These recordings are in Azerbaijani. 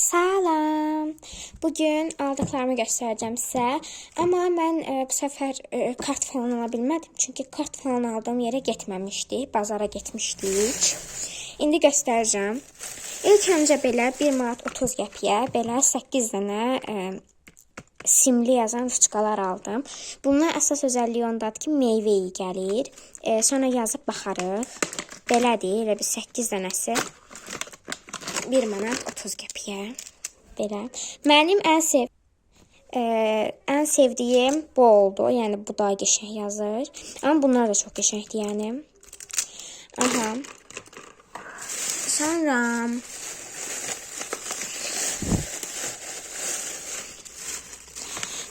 Salam. Bugün aldıqlarımı göstərəcəm sizə. Amma mən bu səfər kart falan ala bilmədim. Çünki kart falan aldığım yerə getməmişdik. Bazara getmişdik. İndi göstərəcəm. İlk öncə belə 1 manat 30 qəpiyə belə 8 dənə simli yazan ruçkalar aldım. Bunun əsas özəlliyi ondadır ki, meyvə iyi gəlir. Sonra yazıb baxarıq. Belədir, elə bir 8 dənəsi 1 manat 30 qəpiyə. Belə. Mənim ən sevdiyim bu oldu. Yəni bu daha qəşəng yazır. Amma bunlar da çox qəşəngdir yəni. Aha. Sonra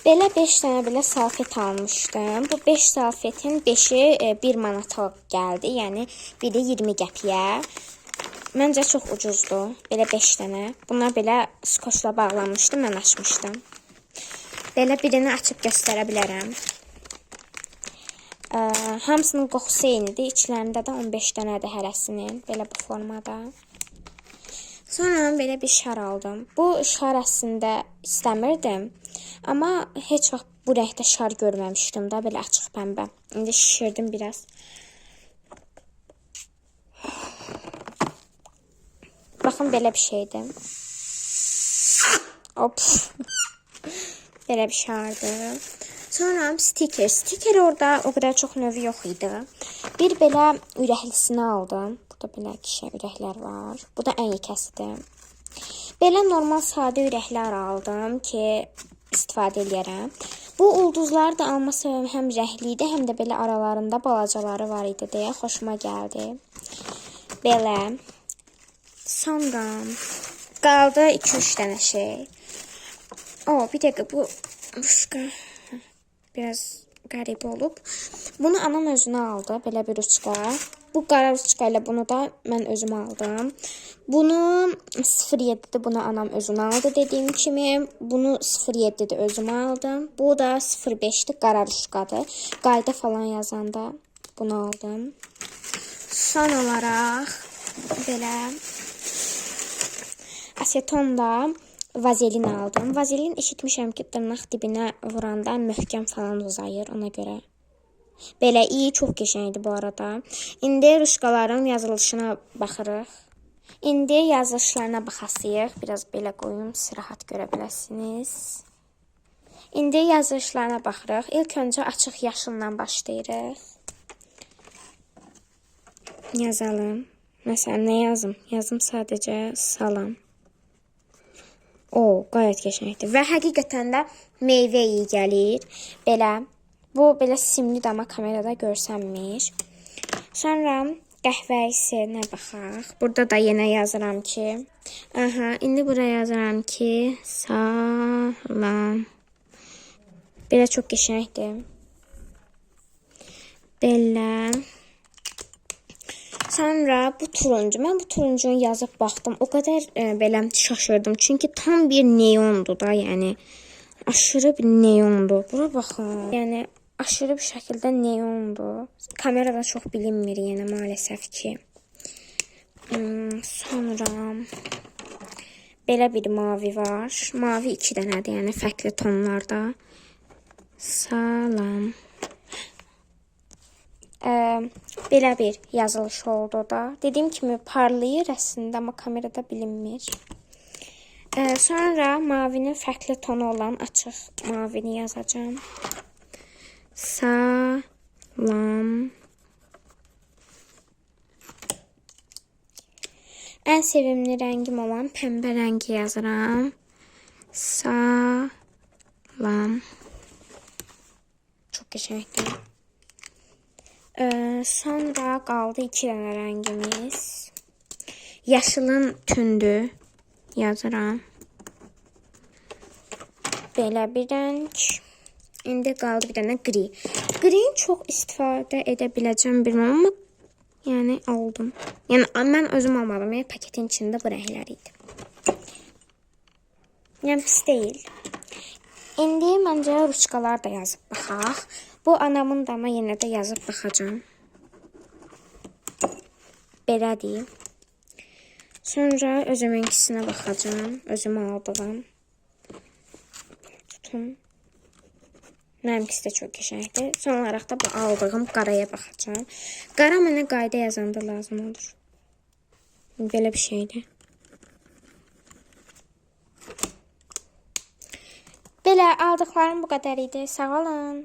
belə 5 dənə belə salfet almışdım. Bu 5 salfetin 5-i 1 manata gəldi. Yəni biri 20 qəpiyə. Məncə çox ucuzdur. Belə 5 dənə. Bunlar belə skoçla bağlanmışdı. Mən açmışdım. Belə birini açıb göstərə bilərəm. Hamısının qoxusu eynidir. İçlərində də 15 dənədir hərəsinin. Belə bu formada. Sonra belə bir şar aldım. Bu şar əslində istəmirdim. Amma heç vaxt bu rəngdə şar görməmişdim da. Belə açıq pəmbə. İndi şişirdim biraz. Baxın, belə bir şeydir. Hop. Belə bir şardır. Sonra stiker. Stiker orada o qədər çox növü yox idi. Bir belə ürəklisini aldım. Burada belə kişi ürəklər var. Bu da ən yekəsidir. Belə normal sadə ürəklər aldım ki, istifadə edərəm. Bu ulduzları da alma səbəbim həm rəhli idi, həm də belə aralarında balacaları var idi deyə xoşuma gəldi. Belə. Sonra qaldı 2-3 dənə şey. Bir dəqiqə, bu ruçka biraz qəribə olub. Bunu anam özünə aldı, belə bir ruçka. Bu qara ruçka ilə bunu da mən özüm aldım. Bunu 0.7-dir, bunu anam özünə aldı dediyim kimi. Bunu 0.7-dir, özüm aldım. Bu da 0.5-dir, qara ruçkadır. Qayda falan yazanda bunu aldım. Son olaraq belə asetonda vazelin aldım. Vazelin eşitmişəm ki, dırnaq dibinə vuranda möhkəm falan uzayır ona görə. Belə iyi, çox qəşəngdir bu arada. İndi ruşkaların yazılışına baxırıq. İndi yazılışlarına baxasıyıq. Biraz belə qoyum, siz rahat görə biləsiniz. İndi yazılışlarına baxırıq. İlk öncə açıq yaşılla başlayırıq. Yazalım. Məsələn, nə yazım? Yazım sadəcə salam. Qayət qəşəngdir. Və həqiqətən də meyvə iyi gəlir. Belə. Bu belə simlidir, amma kamerada görsənmir. Sonra qəhvəyisinə baxaq. Burada da yenə yazıram ki. İndi buraya yazıram ki, salam. Belə çox qəşəngdir. Belə. Sonra bu turuncu. Mən bu turuncunu yazıb baxdım. O qədər belə şaşırdım. Çünki tam bir neondur da. Yəni aşırı bir neondur. Bura baxın. Yəni aşırı bir şəkildə neondur. Kamerada çox bilinmir yenə maalesef ki. Sonra belə bir mavi var. Mavi 2 dənədir. Yəni fərqli tonlarda. Salam. Belə bir yazılış oldu da. Dediyim kimi parlayır əslində, amma kamerada bilinmir. Sonra mavinin fərqli tonu olan açıq mavini yazacağım. Salam. Ən sevimli rəngim olan pəmbə rəngi yazıram. Salam. Çox qəşəngdir. Sonra qaldı 2 dənə rəngimiz. Yaşılın tündü yazıram. Belə bir rəng. İndi qaldı bir dənə gri. Gri'ni çox istifadə edə biləcəm bilməm, amma yəni aldım. Yəni mən özüm almadım. Yəni paketin içində bu rənglər idi. Yəni pis deyil. İndi məncə ruçkalar da yazıb baxaq. Bu anamın da, amma yenə də yazıb baxacağım. Belədir. Sonra özümünkisinə baxacağım. Özüm aldığım. Tutum. Mənimkisi də çox qəşəngdir. Son olaraq da bu aldığım qaraya baxacağım. Qara mənə qayda yazanda lazım olur. Belə bir şeydir. Belə aldıqlarım bu qədər idi. Sağ olun.